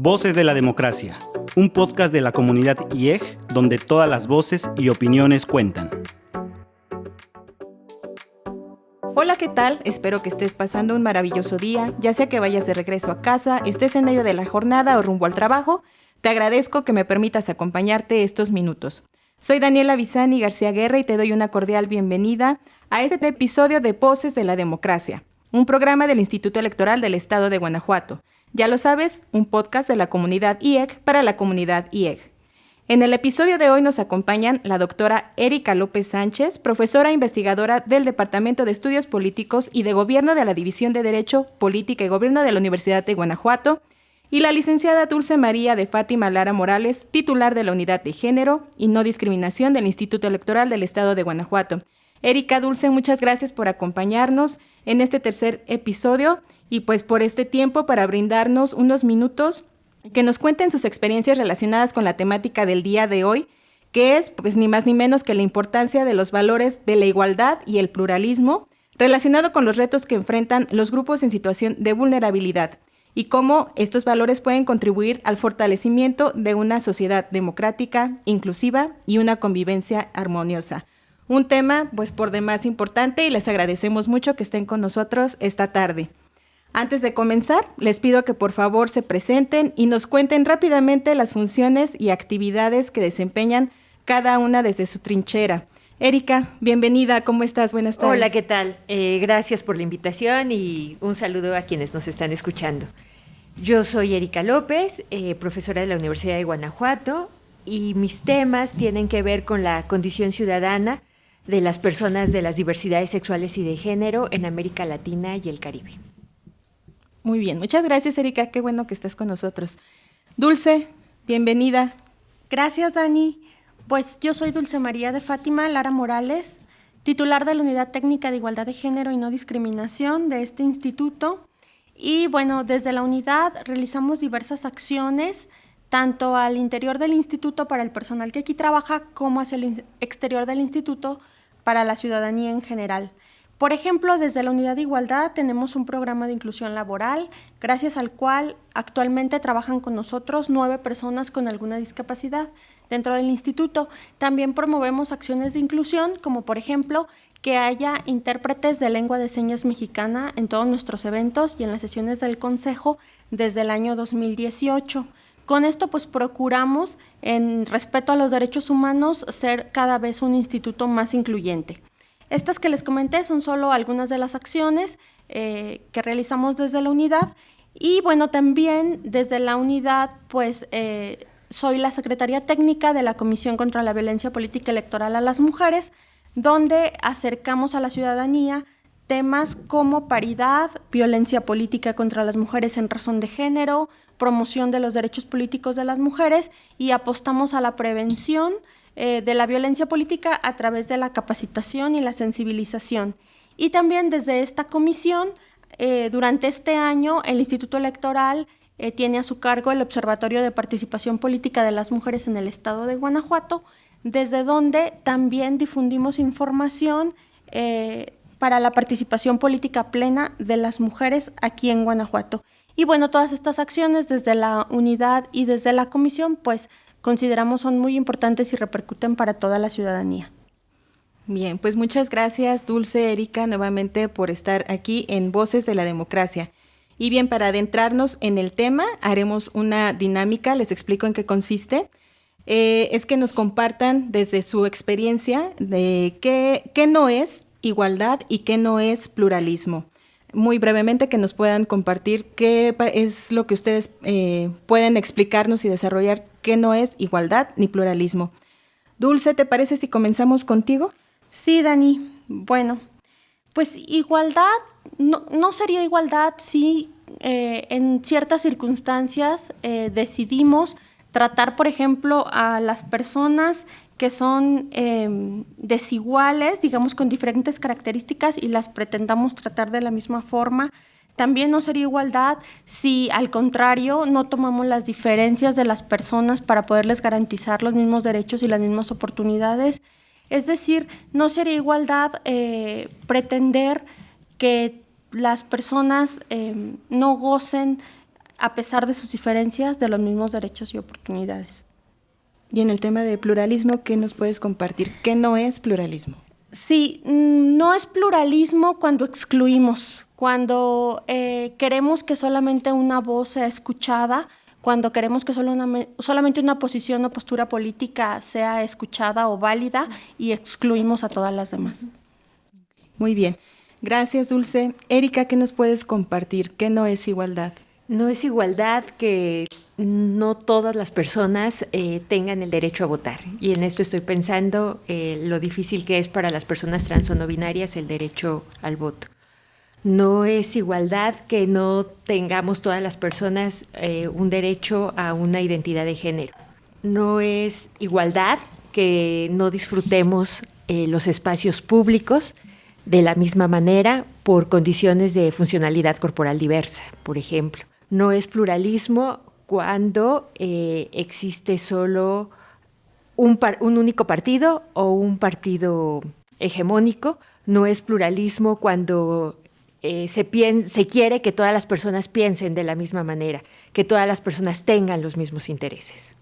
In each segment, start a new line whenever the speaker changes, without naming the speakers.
Voces de la Democracia, un podcast de la comunidad IEG donde todas las voces y opiniones cuentan.
Hola, ¿qué tal? Espero que estés pasando un maravilloso día, ya sea que vayas de regreso a casa, estés en medio de la jornada o rumbo al trabajo. Te agradezco que me permitas acompañarte estos minutos. Soy Daniela Bizani García Guerra y te doy una cordial bienvenida a este episodio de Voces de la Democracia, un programa del Instituto Electoral del Estado de Guanajuato. Ya lo sabes, un podcast de la comunidad IEG para la comunidad IEG. En el episodio de hoy nos acompañan la doctora Erika López Sánchez, profesora e investigadora del Departamento de Estudios Políticos y de Gobierno de la División de Derecho, Política y Gobierno de la Universidad de Guanajuato, y la licenciada Dulce María de Fátima Lara Morales, titular de la Unidad de Género y No Discriminación del Instituto Electoral del Estado de Guanajuato. Erika, Dulce, muchas gracias por acompañarnos en este tercer episodio y pues por este tiempo para brindarnos unos minutos que nos cuenten sus experiencias relacionadas con la temática del día de hoy, que es pues ni más ni menos que la importancia de los valores de la igualdad y el pluralismo relacionado con los retos que enfrentan los grupos en situación de vulnerabilidad y cómo estos valores pueden contribuir al fortalecimiento de una sociedad democrática, inclusiva y una convivencia armoniosa. Un tema pues por demás importante y les agradecemos mucho que estén con nosotros esta tarde. Antes de comenzar, les pido que por favor se presenten y nos cuenten rápidamente las funciones y actividades que desempeñan cada una desde su trinchera. Erika, bienvenida, ¿cómo estás? Buenas tardes.
Hola, ¿qué tal? Gracias por la invitación y un saludo a quienes nos están escuchando. Yo soy Erika López, profesora de la Universidad de Guanajuato, y mis temas tienen que ver con la condición ciudadana de las personas de las diversidades sexuales y de género en América Latina y el Caribe.
Muy bien, muchas gracias, Erika, qué bueno que estás con nosotros. Dulce, bienvenida.
Gracias, Dani. Pues yo soy Dulce María de Fátima Lara Morales, titular de la Unidad Técnica de Igualdad de Género y No Discriminación de este instituto. Y bueno, desde la unidad realizamos diversas acciones, tanto al interior del instituto para el personal que aquí trabaja, como hacia el exterior del instituto para la ciudadanía en general. Por ejemplo, desde la Unidad de Igualdad tenemos un programa de inclusión laboral, gracias al cual actualmente trabajan con nosotros 9 personas con alguna discapacidad dentro del instituto. También promovemos acciones de inclusión, como por ejemplo, que haya intérpretes de lengua de señas mexicana en todos nuestros eventos y en las sesiones del Consejo desde el año 2018. Con esto, pues procuramos, en respeto a los derechos humanos, ser cada vez un instituto más incluyente. Estas que les comenté son solo algunas de las acciones que realizamos desde la unidad y bueno, también desde la unidad pues soy la secretaria técnica de la Comisión contra la Violencia Política Electoral a las Mujeres, donde acercamos a la ciudadanía temas como paridad, violencia política contra las mujeres en razón de género, promoción de los derechos políticos de las mujeres y apostamos a la prevención de la violencia política a través de la capacitación y la sensibilización. Y también desde esta comisión, durante este año, el Instituto Electoral tiene a su cargo el Observatorio de Participación Política de las Mujeres en el Estado de Guanajuato, desde donde también difundimos información para la participación política plena de las mujeres aquí en Guanajuato. Y bueno, todas estas acciones desde la unidad y desde la comisión, pues consideramos son muy importantes y repercuten para toda la ciudadanía.
Bien, pues muchas gracias, Dulce, Erika, nuevamente por estar aquí en Voces de la Democracia. Y bien, para adentrarnos en el tema, haremos una dinámica, les explico en qué consiste. Es que nos compartan desde su experiencia de qué no es igualdad y qué no es pluralismo. Muy brevemente que nos puedan compartir qué es lo que ustedes pueden explicarnos y desarrollar qué no es igualdad ni pluralismo. Dulce, ¿te parece si comenzamos contigo?
Sí, Dani. Bueno, pues igualdad no sería igualdad si en ciertas circunstancias decidimos tratar, por ejemplo, a las personas que son desiguales, digamos, con diferentes características y las pretendamos tratar de la misma forma. También no sería igualdad si, al contrario, no tomamos las diferencias de las personas para poderles garantizar los mismos derechos y las mismas oportunidades. Es decir, no sería igualdad pretender que las personas no gocen a pesar de sus diferencias, de los mismos derechos y oportunidades.
Y en el tema de pluralismo, ¿qué nos puedes compartir? ¿Qué no es pluralismo?
Sí, no es pluralismo cuando excluimos, cuando queremos que solamente una voz sea escuchada, cuando queremos que solamente una posición o postura política sea escuchada o válida y excluimos a todas las demás.
Muy bien. Gracias, Dulce. Erika, ¿qué nos puedes compartir? ¿Qué no es igualdad?
No es igualdad que no todas las personas tengan el derecho a votar. Y en esto estoy pensando lo difícil que es para las personas trans o no binarias el derecho al voto. No es igualdad que no tengamos todas las personas un derecho a una identidad de género. No es igualdad que no disfrutemos los espacios públicos de la misma manera por condiciones de funcionalidad corporal diversa, por ejemplo. No es pluralismo cuando existe solo un único partido o un partido hegemónico. No es pluralismo cuando se quiere que todas las personas piensen de la misma manera, que todas las personas tengan los mismos intereses.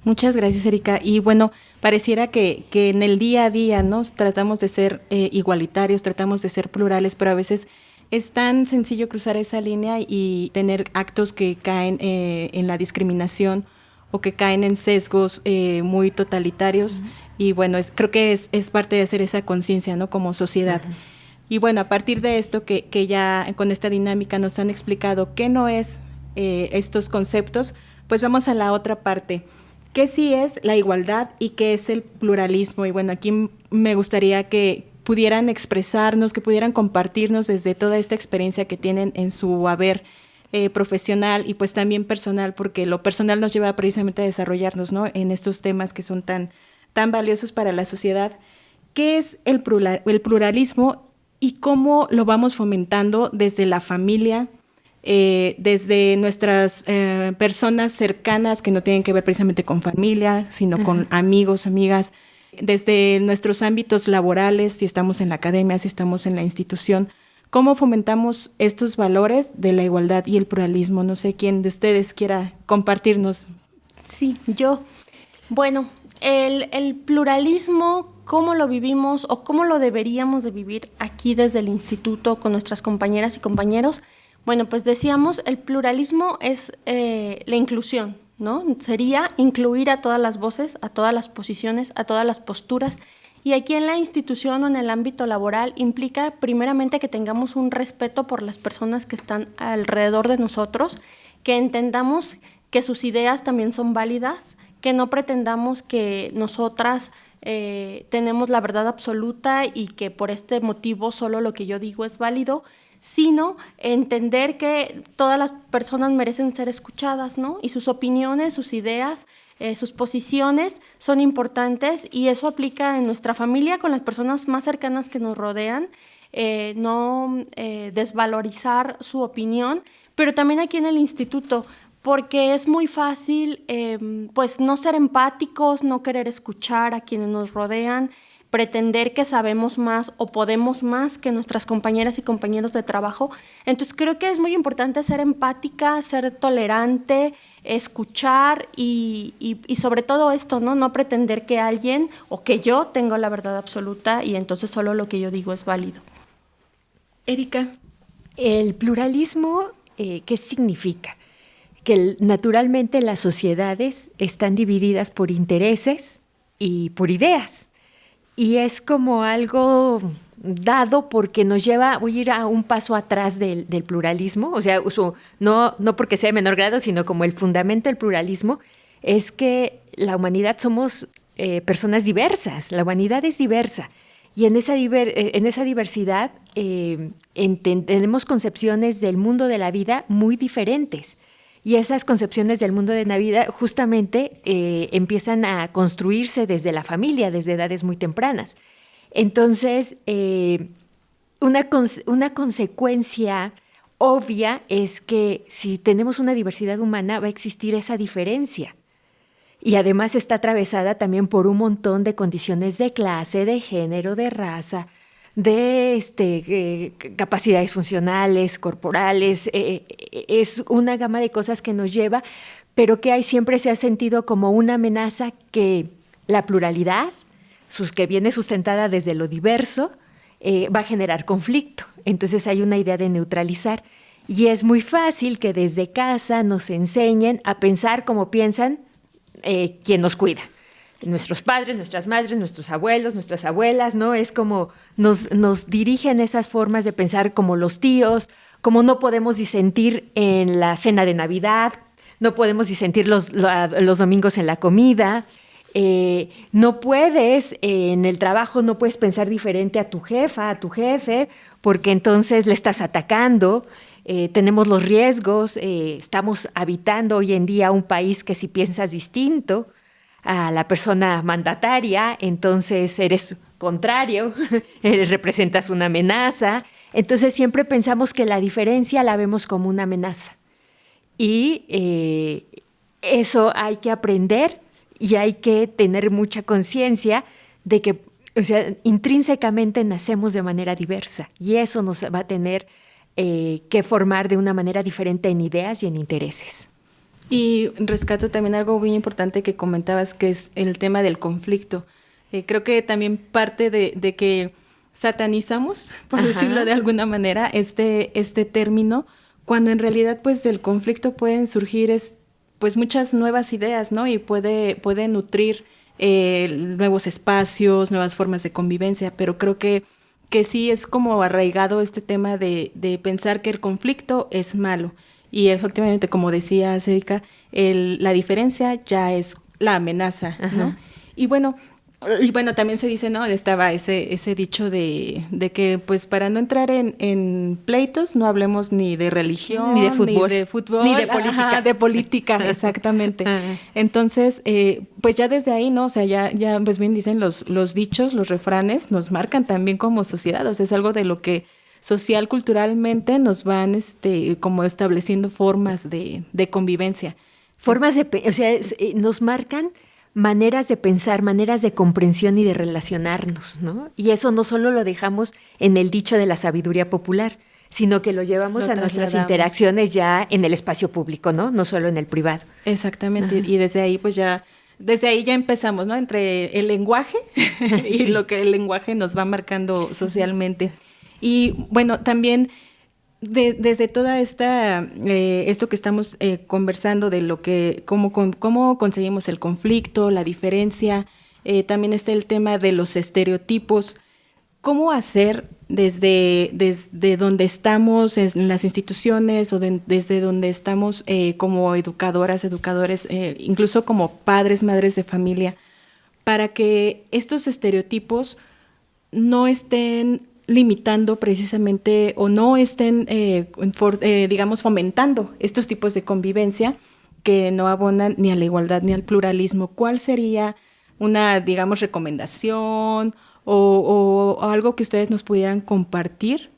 Muchas gracias, Erika. Y bueno, pareciera que en el día a día, ¿no?, tratamos de ser igualitarios, tratamos de ser plurales, pero a veces es tan sencillo cruzar esa línea y tener actos que caen en la discriminación o que caen en sesgos muy totalitarios. Uh-huh. Y bueno, creo que es parte de hacer esa conciencia, ¿no?, como sociedad. Uh-huh. Y bueno, a partir de esto que ya con esta dinámica nos han explicado qué no es estos conceptos, pues vamos a la otra parte. ¿Qué sí es la igualdad y qué es el pluralismo? Y bueno, aquí me gustaría que pudieran expresarnos, que pudieran compartirnos desde toda esta experiencia que tienen en su haber profesional y pues también personal, porque lo personal nos lleva precisamente a desarrollarnos, ¿no?, en estos temas que son tan valiosos para la sociedad. ¿Qué es el pluralismo y cómo lo vamos fomentando desde la familia, desde nuestras personas cercanas que no tienen que ver precisamente con familia, sino uh-huh. con amigos, amigas, desde nuestros ámbitos laborales, si estamos en la academia, si estamos en la institución? ¿Cómo fomentamos estos valores de la igualdad y el pluralismo? No sé quién de ustedes quiera compartirnos.
Sí, yo. Bueno, el pluralismo, ¿cómo lo vivimos o cómo lo deberíamos de vivir aquí desde el instituto con nuestras compañeras y compañeros? Bueno, pues decíamos, el pluralismo es la inclusión, ¿no? Sería incluir a todas las voces, a todas las posiciones, a todas las posturas. Y aquí en la institución o en el ámbito laboral implica primeramente que tengamos un respeto por las personas que están alrededor de nosotros, que entendamos que sus ideas también son válidas, que no pretendamos que nosotras tenemos la verdad absoluta y que por este motivo solo lo que yo digo es válido, sino entender que todas las personas merecen ser escuchadas, ¿no? Y sus opiniones, sus ideas, sus posiciones son importantes, y eso aplica en nuestra familia, con las personas más cercanas que nos rodean, no desvalorizar su opinión, pero también aquí en el instituto, porque es muy fácil pues no ser empáticos, no querer escuchar a quienes nos rodean, pretender que sabemos más o podemos más que nuestras compañeras y compañeros de trabajo. Entonces creo que es muy importante ser empática, ser tolerante, escuchar y sobre todo esto, ¿no? No pretender que alguien o que yo tengo la verdad absoluta y entonces solo lo que yo digo es válido.
Erika.
El pluralismo, ¿qué significa? Que naturalmente las sociedades están divididas por intereses y por ideas. Y es como algo dado porque nos lleva a ir a un paso atrás del pluralismo, o sea, no porque sea de menor grado, sino como el fundamento del pluralismo es que la humanidad somos personas diversas, la humanidad es diversa, y en esa diversidad tenemos concepciones del mundo de la vida muy diferentes. Y esas concepciones del mundo de la vida justamente empiezan a construirse desde la familia, desde edades muy tempranas. Entonces, una consecuencia obvia es que si tenemos una diversidad humana va a existir esa diferencia. Y además está atravesada también por un montón de condiciones de clase, de género, de raza, de capacidades funcionales, corporales, es una gama de cosas que nos lleva, pero que siempre se ha sentido como una amenaza que la pluralidad, que viene sustentada desde lo diverso, va a generar conflicto. Entonces hay una idea de neutralizar. Y es muy fácil que desde casa nos enseñen a pensar como piensan quien nos cuida. Nuestros padres, nuestras madres, nuestros abuelos, nuestras abuelas, ¿no? Es como nos dirigen esas formas de pensar como los tíos, como no podemos disentir en la cena de Navidad, no podemos disentir los domingos en la comida, no puedes, en el trabajo no puedes pensar diferente a tu jefa, a tu jefe, porque entonces le estás atacando. Tenemos los riesgos, estamos habitando hoy en día un país que si piensas distinto a la persona mandataria, entonces eres contrario, representas una amenaza. Entonces siempre pensamos que la diferencia la vemos como una amenaza. Y eso hay que aprender y hay que tener mucha conciencia de que, o sea, intrínsecamente nacemos de manera diversa y eso nos va a tener que formar de una manera diferente en ideas y en intereses.
Y rescato también algo muy importante que comentabas, que es el tema del conflicto. Creo que también parte de que satanizamos, por decirlo de alguna manera, este término, cuando en realidad pues del conflicto pueden surgir pues muchas nuevas ideas, ¿no? Y puede nutrir nuevos espacios, nuevas formas de convivencia, pero creo que sí es como arraigado este tema de pensar que el conflicto es malo. Y efectivamente, como decía Erika, la diferencia ya es la amenaza, ¿no? Y bueno, también se dice, ¿no? Estaba ese dicho de que, pues, para no entrar en pleitos, no hablemos ni de religión,
ni de fútbol,
ni de política. De política, exactamente. Entonces, pues ya desde ahí, ¿no? O sea, ya pues bien dicen los dichos, los refranes, nos marcan también como sociedad. O sea, es algo de lo que social, culturalmente nos van como estableciendo formas de convivencia.
Formas o sea, nos marcan maneras de pensar, maneras de comprensión y de relacionarnos, ¿no? Y eso no solo lo dejamos en el dicho de la sabiduría popular, sino que lo llevamos a nuestras interacciones ya en el espacio público, ¿no? No solo en el privado.
Exactamente. Y desde ahí ya empezamos, ¿no? Entre el lenguaje y sí, lo que el lenguaje nos va marcando socialmente. Y bueno, también desde toda esto que estamos conversando de lo que cómo conseguimos el conflicto, la diferencia, también está el tema de los estereotipos. ¿Cómo hacer desde donde estamos en las instituciones o desde donde estamos como educadoras, educadores, incluso como padres, madres de familia, para que estos estereotipos no estén limitando precisamente o no estén, digamos, fomentando estos tipos de convivencia que no abonan ni a la igualdad ni al pluralismo? ¿Cuál sería una, digamos, recomendación o algo que ustedes nos pudieran compartir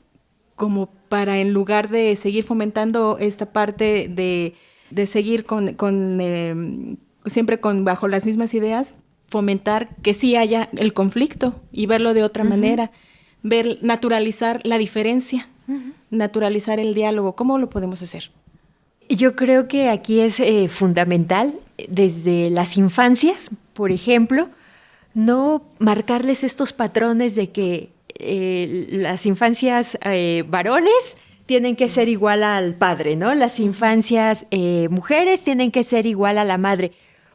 como para, en lugar de seguir fomentando esta parte de seguir siempre bajo las mismas ideas, fomentar que sí haya el conflicto y verlo de otra manera? Naturalizar la diferencia, naturalizar el diálogo. ¿Cómo lo podemos hacer?
Yo creo que aquí es fundamental, desde las infancias, por ejemplo, no marcarles estos patrones de que las infancias varones tienen que ser igual al padre, ¿no? Las infancias mujeres tienen que ser igual a la madre.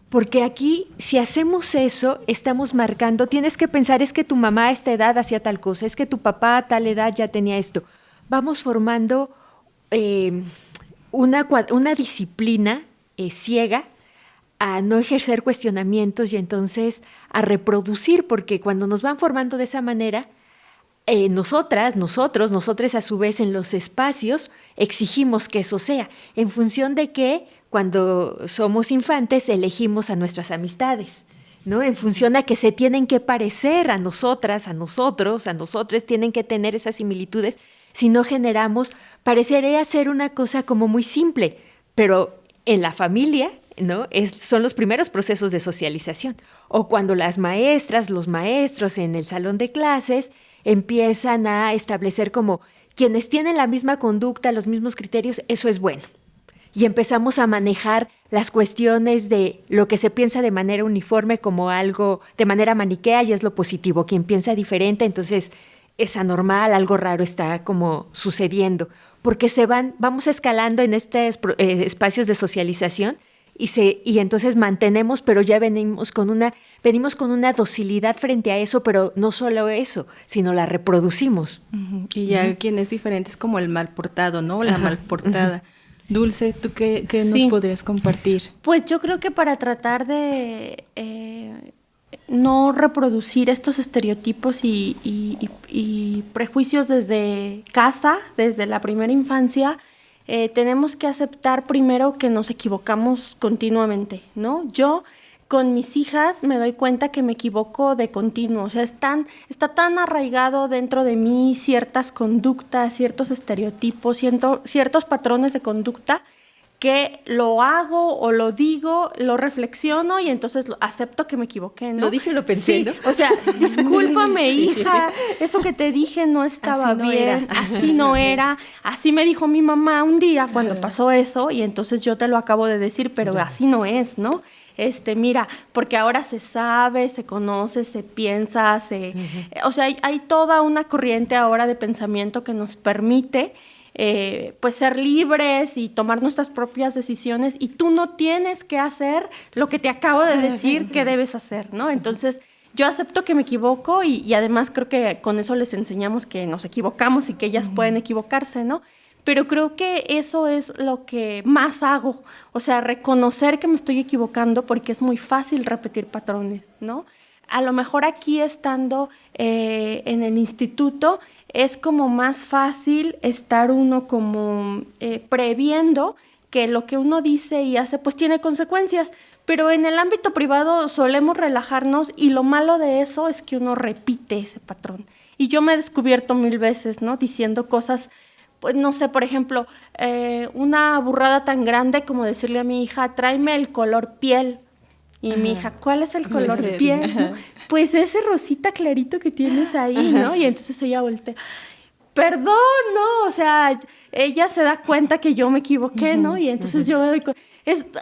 Porque aquí, si hacemos eso, estamos marcando, tienes que pensar, es que tu mamá a esta edad hacía tal cosa, es que tu papá a tal edad ya tenía esto. Vamos formando una disciplina ciega a no ejercer cuestionamientos y entonces a reproducir, porque cuando nos van formando de esa manera, nosotros a su vez en los espacios exigimos que eso sea, en función de que cuando somos infantes elegimos a nuestras amistades, ¿no? En función a que se tienen que parecer a nosotras, a nosotros, tienen que tener esas similitudes, si no generamos, parecería ser una cosa como muy simple, pero en la familia, ¿no? Son los primeros procesos de socialización. O cuando las maestras, los maestros en el salón de clases empiezan a establecer como quienes tienen la misma conducta, los mismos criterios, eso es bueno. Y empezamos a manejar las cuestiones de lo que se piensa de manera uniforme como algo de manera maniquea y es lo positivo. Quien piensa diferente, entonces es anormal, algo raro está como sucediendo. Porque vamos escalando en estos espacios de socialización y entonces mantenemos, pero ya venimos con una docilidad frente a eso, pero no solo eso, sino la reproducimos.
Y ya quien es diferente es como el mal portado, ¿no? La mal portada. Dulce, ¿tú qué nos podrías compartir?
Pues yo creo que para tratar de no reproducir estos estereotipos y prejuicios desde casa, desde la primera infancia, tenemos que aceptar primero que nos equivocamos continuamente, ¿no? Yo con mis hijas me doy cuenta que me equivoco de continuo, o sea, está tan arraigado dentro de mí ciertas conductas, ciertos estereotipos, ciertos patrones de conducta que lo hago o lo digo, lo reflexiono y entonces acepto que me equivoqué, ¿no?
Lo dije, lo pensé,
sí,
¿no?
O sea, discúlpame, hija, eso que te dije no estaba bien, así no era, así me dijo mi mamá un día cuando pasó eso y entonces yo te lo acabo de decir, pero así no es, ¿no? Mira, porque ahora se sabe, se conoce, se piensa, o sea, hay toda una corriente ahora de pensamiento que nos permite pues ser libres y tomar nuestras propias decisiones y tú no tienes que hacer lo que te acabo de decir que debes hacer, ¿no? Entonces, yo acepto que me equivoco y además creo que con eso les enseñamos que nos equivocamos y que ellas pueden equivocarse, ¿no? Pero creo que eso es lo que más hago, o sea, reconocer que me estoy equivocando porque es muy fácil repetir patrones, ¿no? A lo mejor aquí estando en el instituto es como más fácil estar uno como previendo que lo que uno dice y hace pues tiene consecuencias, pero en el ámbito privado solemos relajarnos y lo malo de eso es que uno repite ese patrón. Y yo me he descubierto 1000 veces, ¿no? Diciendo cosas, pues no sé, por ejemplo, una burrada tan grande como decirle a mi hija, tráeme el color piel. Y mi hija, ¿cuál es el color piel? ¿No? Pues ese rosita clarito que tienes ahí, ¿no? Y entonces ella voltea, perdón, ¿no? O sea, ella se da cuenta que yo me equivoqué, ¿no? Y entonces yo me doy cuenta,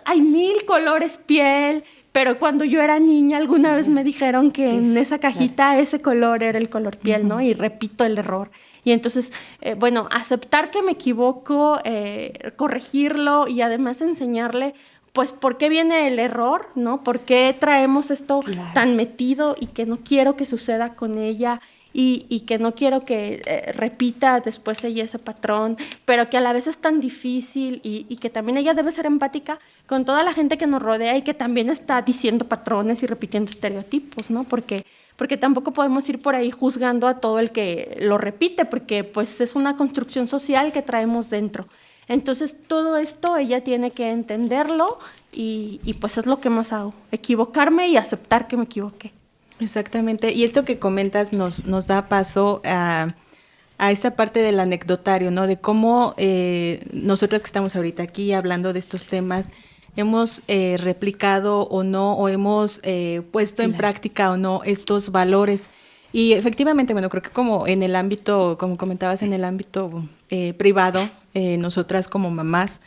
hay 1000 colores piel, pero cuando yo era niña alguna vez me dijeron que en esa cajita ese color era el color piel, ¿no? Y repito el error. Y entonces, bueno, aceptar que me equivoco, corregirlo y además enseñarle pues por qué viene el error, ¿no? ¿Por qué traemos esto tan metido y que no quiero que suceda con ella y que no quiero que repita después ella ese patrón, pero que a la vez es tan difícil y que también ella debe ser empática con toda la gente que nos rodea y que también está diciendo patrones y repitiendo estereotipos, ¿no? Porque tampoco podemos ir por ahí juzgando a todo el que lo repite, porque pues es una construcción social que traemos dentro. Entonces, todo esto ella tiene que entenderlo y pues es lo que más hago, equivocarme y aceptar que me equivoqué.
Exactamente, y esto que comentas nos da paso a esta parte del anecdotario, ¿no? De cómo nosotros que estamos ahorita aquí hablando de estos temas, hemos replicado o no, o hemos puesto en práctica o no estos valores. Y efectivamente, bueno, creo que como en el ámbito, como comentabas, en el ámbito privado, nosotras como mamás,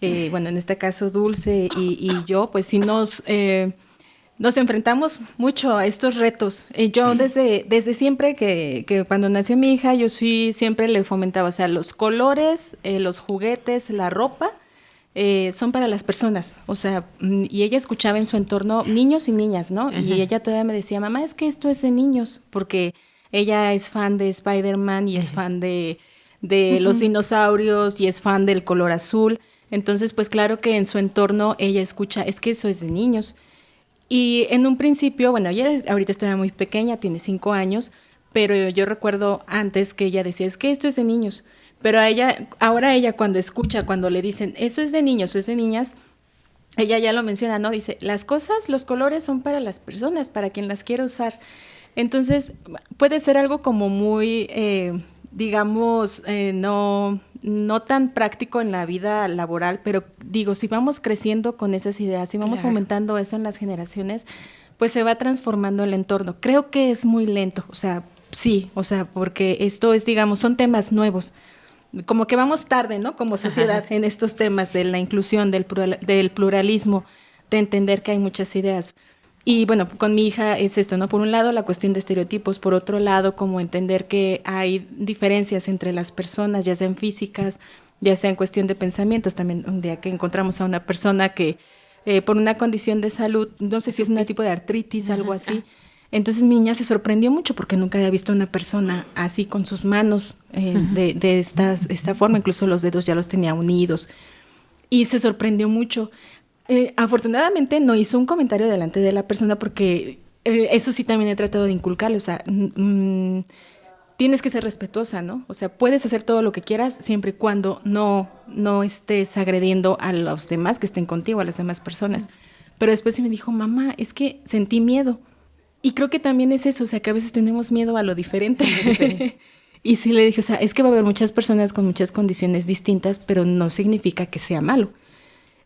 bueno, en este caso Dulce y yo, pues sí nos enfrentamos mucho a estos retos. Yo desde siempre que cuando nació mi hija, yo sí siempre le fomentaba, o sea, los colores, los juguetes, la ropa, son para las personas, o sea, y ella escuchaba en su entorno niños y niñas, ¿no? Uh-huh. Y ella todavía me decía, mamá, es que esto es de niños, porque ella es fan de Spider-Man y es fan de los dinosaurios y es fan del color azul. Entonces, pues claro que en su entorno ella escucha, es que eso es de niños. Y en un principio, bueno, ella ahorita está muy pequeña, tiene 5 años, pero yo recuerdo antes que ella decía, es que esto es de niños. Pero ahora ella cuando escucha, cuando le dicen, eso es de niños, eso es de niñas, ella ya lo menciona, ¿no? Dice, las cosas, los colores son para las personas, para quien las quiera usar. Entonces, puede ser algo como muy, digamos, no tan práctico en la vida laboral, pero digo, si vamos creciendo con esas ideas, si vamos fomentando eso en las generaciones, pues se va transformando el entorno. Creo que es muy lento, o sea, sí, o sea, porque esto es, digamos, son temas nuevos. Como que vamos tarde, ¿no? Como sociedad en estos temas de la inclusión, del pluralismo, de entender que hay muchas ideas. Y bueno, con mi hija es esto, ¿no? Por un lado, la cuestión de estereotipos, por otro lado, como entender que hay diferencias entre las personas, ya sean físicas, ya sea en cuestión de pensamientos. También un día que encontramos a una persona que por una condición de salud, no sé si es un tipo de artritis, algo así. Entonces mi niña se sorprendió mucho porque nunca había visto a una persona así con sus manos de esta forma, incluso los dedos ya los tenía unidos y se sorprendió mucho. Afortunadamente no hizo un comentario delante de la persona porque eso sí también he tratado de inculcarle, o sea, tienes que ser respetuosa, ¿no? O sea, puedes hacer todo lo que quieras siempre y cuando no estés agrediendo a los demás que estén contigo, a las demás personas. Pero después sí me dijo, mamá, es que sentí miedo. Y creo que también es eso, o sea, que a veces tenemos miedo a lo diferente. Y sí le dije, o sea, es que va a haber muchas personas con muchas condiciones distintas, pero no significa que sea malo.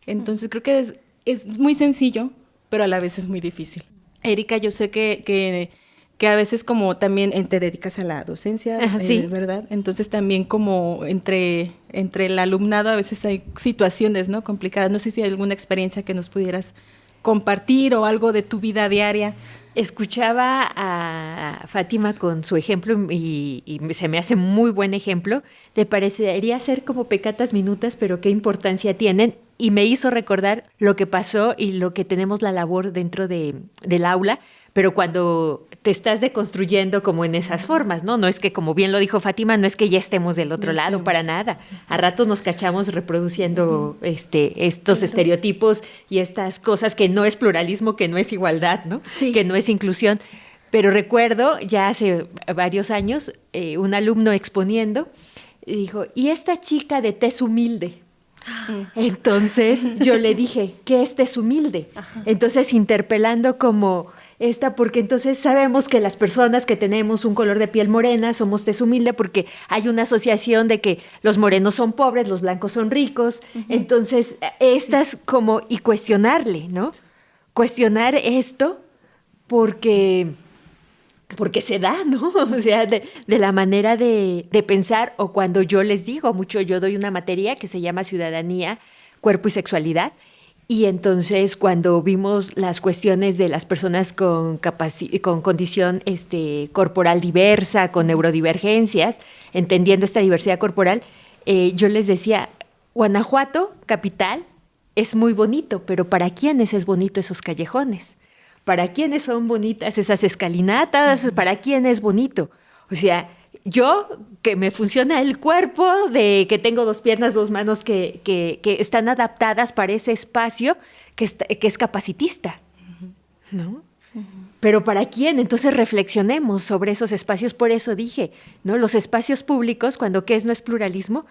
Entonces creo que es muy sencillo, pero a la vez es muy difícil. Erika, yo sé que a veces como también te dedicas a la docencia,
sí.
¿verdad? Entonces también como entre el alumnado a veces hay situaciones, ¿no? Complicadas. No sé si hay alguna experiencia que nos pudieras compartir o algo de tu vida diaria.
Escuchaba a Fátima con su ejemplo y se me hace muy buen ejemplo. Te parecería ser como pecatas minutas, pero qué importancia tienen. Y me hizo recordar lo que pasó y lo que tenemos la labor dentro del aula, pero cuando te estás deconstruyendo como en esas formas, ¿no? No es que, como bien lo dijo Fátima, no es que ya estemos del otro lado, para nada. A ratos nos cachamos reproduciendo estos estereotipos y estas cosas que no es pluralismo, que no es igualdad, ¿no?
Sí.
Que no es inclusión. Pero recuerdo, ya hace varios años, un alumno exponiendo, y dijo, ¿y esta chica de tez humilde? Entonces yo le dije, ¿qué es tez humilde? Entonces interpelando como porque entonces sabemos que las personas que tenemos un color de piel morena somos tez humilde porque hay una asociación de que los morenos son pobres, los blancos son ricos. Entonces estas como, y cuestionarle, ¿no? Cuestionar esto porque se da, ¿no? O sea, de la manera de pensar, o cuando yo les digo mucho, yo doy una materia que se llama Ciudadanía, Cuerpo y Sexualidad, y entonces cuando vimos las cuestiones de las personas con condición corporal diversa, con neurodivergencias, entendiendo esta diversidad corporal, yo les decía, Guanajuato, capital, es muy bonito, pero ¿para quiénes es bonito esos callejones? ¿Para quiénes son bonitas esas escalinatas? ¿Para quién es bonito? O sea, yo, que me funciona el cuerpo, de que tengo 2 piernas, 2 manos que están adaptadas para ese espacio que es capacitista, ¿no? Pero ¿para quién? Entonces reflexionemos sobre esos espacios. Por eso dije, ¿no? Los espacios públicos, cuando ¿qué es no es pluralismo?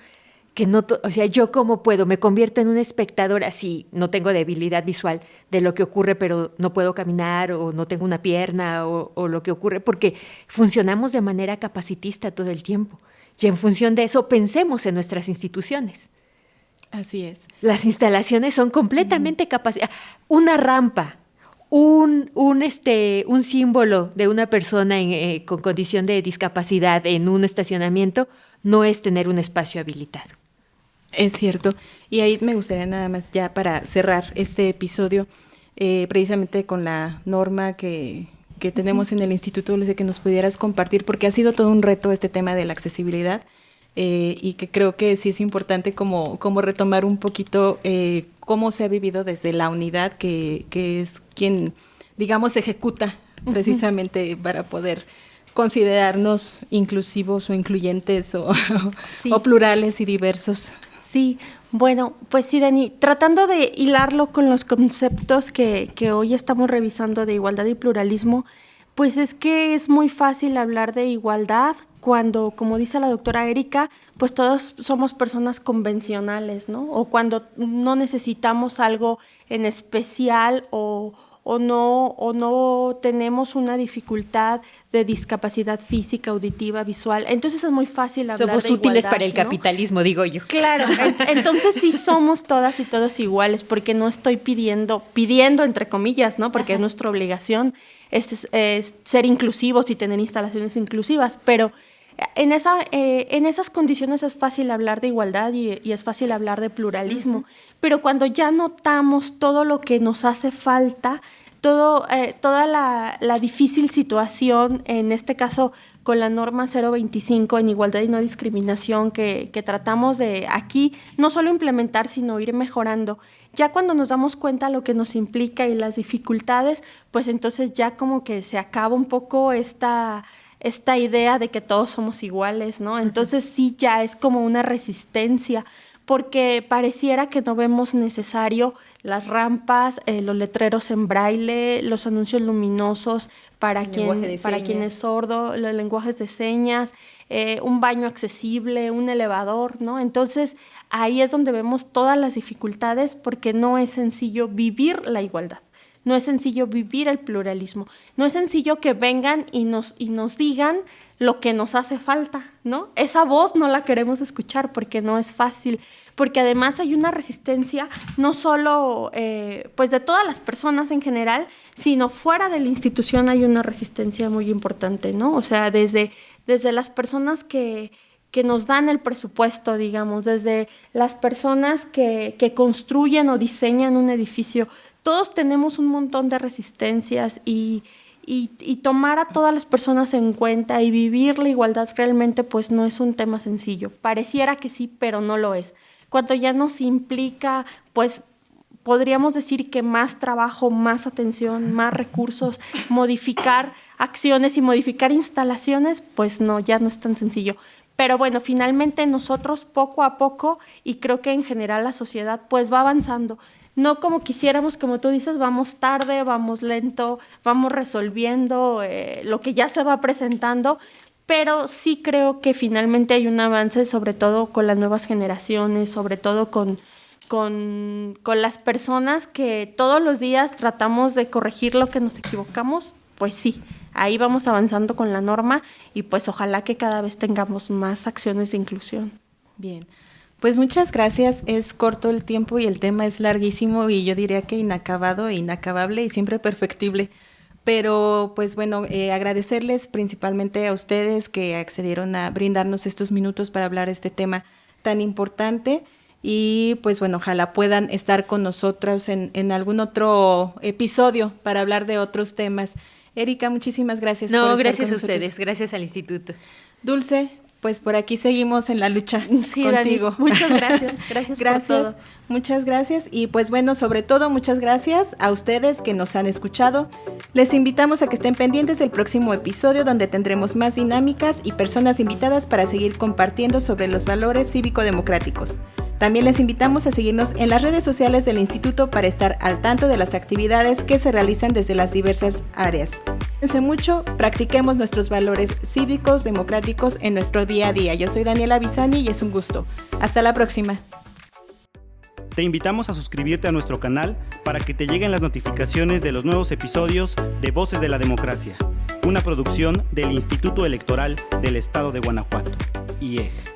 Que no, o sea, yo cómo puedo, me convierto en un espectador así, no tengo debilidad visual de lo que ocurre, pero no puedo caminar o no tengo una pierna o lo que ocurre, porque funcionamos de manera capacitista todo el tiempo. Y en función de eso, pensemos en nuestras instituciones.
Así es.
Las instalaciones son completamente capacitadas. Una rampa, un símbolo de una persona con condición de discapacidad en un estacionamiento no es tener un espacio habilitado.
Es cierto. Y ahí me gustaría nada más ya para cerrar este episodio, precisamente con la norma que tenemos en el Instituto Dulce, que nos pudieras compartir, porque ha sido todo un reto este tema de la accesibilidad, y que creo que sí es importante como retomar un poquito cómo se ha vivido desde la unidad, que es quien, digamos, ejecuta precisamente para poder considerarnos inclusivos o incluyentes o plurales y diversos.
Sí, bueno, pues sí, Dani, tratando de hilarlo con los conceptos que hoy estamos revisando de igualdad y pluralismo, pues es que es muy fácil hablar de igualdad cuando, como dice la doctora Erika, pues todos somos personas convencionales, ¿no? O cuando no necesitamos algo en especial o o no tenemos una dificultad de discapacidad física, auditiva, visual. Entonces es muy fácil hablar
Somos
de igualdad.
útiles para el
¿no?
capitalismo, digo yo.
Claro, entonces sí somos todas y todos iguales, porque no estoy pidiendo entre comillas, ¿no? Porque es nuestra obligación es ser inclusivos y tener instalaciones inclusivas, pero en esas condiciones es fácil hablar de igualdad y es fácil hablar de pluralismo, pero cuando ya notamos todo lo que nos hace falta, toda la difícil situación, en este caso con la norma 025 en igualdad y no discriminación que tratamos de aquí no solo implementar, sino ir mejorando. Ya cuando nos damos cuenta lo que nos implica y las dificultades, pues entonces ya como que se acaba un poco esta idea de que todos somos iguales, ¿no? Entonces sí ya es como una resistencia, porque pareciera que no vemos necesario las rampas, los letreros en braille, los anuncios luminosos para quien es sordo, los lenguajes de señas, un baño accesible, un elevador, ¿no? Entonces ahí es donde vemos todas las dificultades, porque no es sencillo vivir la igualdad. No es sencillo vivir el pluralismo. No es sencillo que vengan y nos digan lo que nos hace falta, ¿no? Esa voz no la queremos escuchar porque no es fácil, porque además hay una resistencia no solo pues de todas las personas en general, sino fuera de la institución hay una resistencia muy importante, ¿no? O sea, desde las personas que nos dan el presupuesto, digamos, desde las personas que construyen o diseñan un edificio. Todos tenemos un montón de resistencias y tomar a todas las personas en cuenta y vivir la igualdad realmente pues no es un tema sencillo. Pareciera que sí, pero no lo es. Cuando ya nos implica, pues podríamos decir que más trabajo, más atención, más recursos, modificar acciones y modificar instalaciones, pues no, ya no es tan sencillo. Pero bueno, finalmente nosotros poco a poco, y creo que en general la sociedad pues va avanzando. No como quisiéramos, como tú dices, vamos tarde, vamos lento, vamos resolviendo lo que ya se va presentando, pero sí creo que finalmente hay un avance, sobre todo con las nuevas generaciones, sobre todo con las personas que todos los días tratamos de corregir lo que nos equivocamos, pues sí, ahí vamos avanzando con la norma y pues ojalá que cada vez tengamos más acciones de inclusión.
Bien. Pues muchas gracias, es corto el tiempo y el tema es larguísimo y yo diría que inacabado e inacabable y siempre perfectible. Pero pues bueno, agradecerles principalmente a ustedes que accedieron a brindarnos estos minutos para hablar de este tema tan importante y pues bueno, ojalá puedan estar con nosotros en algún otro episodio para hablar de otros temas. Erika, muchísimas gracias.
No,
por estar
gracias
con
a ustedes,
nosotros.
Gracias al instituto.
Dulce, pues por aquí seguimos en la lucha
Sí,
contigo.
Dani, muchas gracias. Gracias por todo.
Muchas gracias y pues bueno, sobre todo muchas gracias a ustedes que nos han escuchado. Les invitamos a que estén pendientes del próximo episodio donde tendremos más dinámicas y personas invitadas para seguir compartiendo sobre los valores cívico-democráticos. También les invitamos a seguirnos en las redes sociales del Instituto para estar al tanto de las actividades que se realizan desde las diversas áreas. Cuídense mucho, practiquemos nuestros valores cívicos, democráticos en nuestro día a día. Yo soy Daniela Bisani y es un gusto. Hasta la próxima.
Te invitamos a suscribirte a nuestro canal para que te lleguen las notificaciones de los nuevos episodios de Voces de la Democracia, una producción del Instituto Electoral del Estado de Guanajuato, IEG.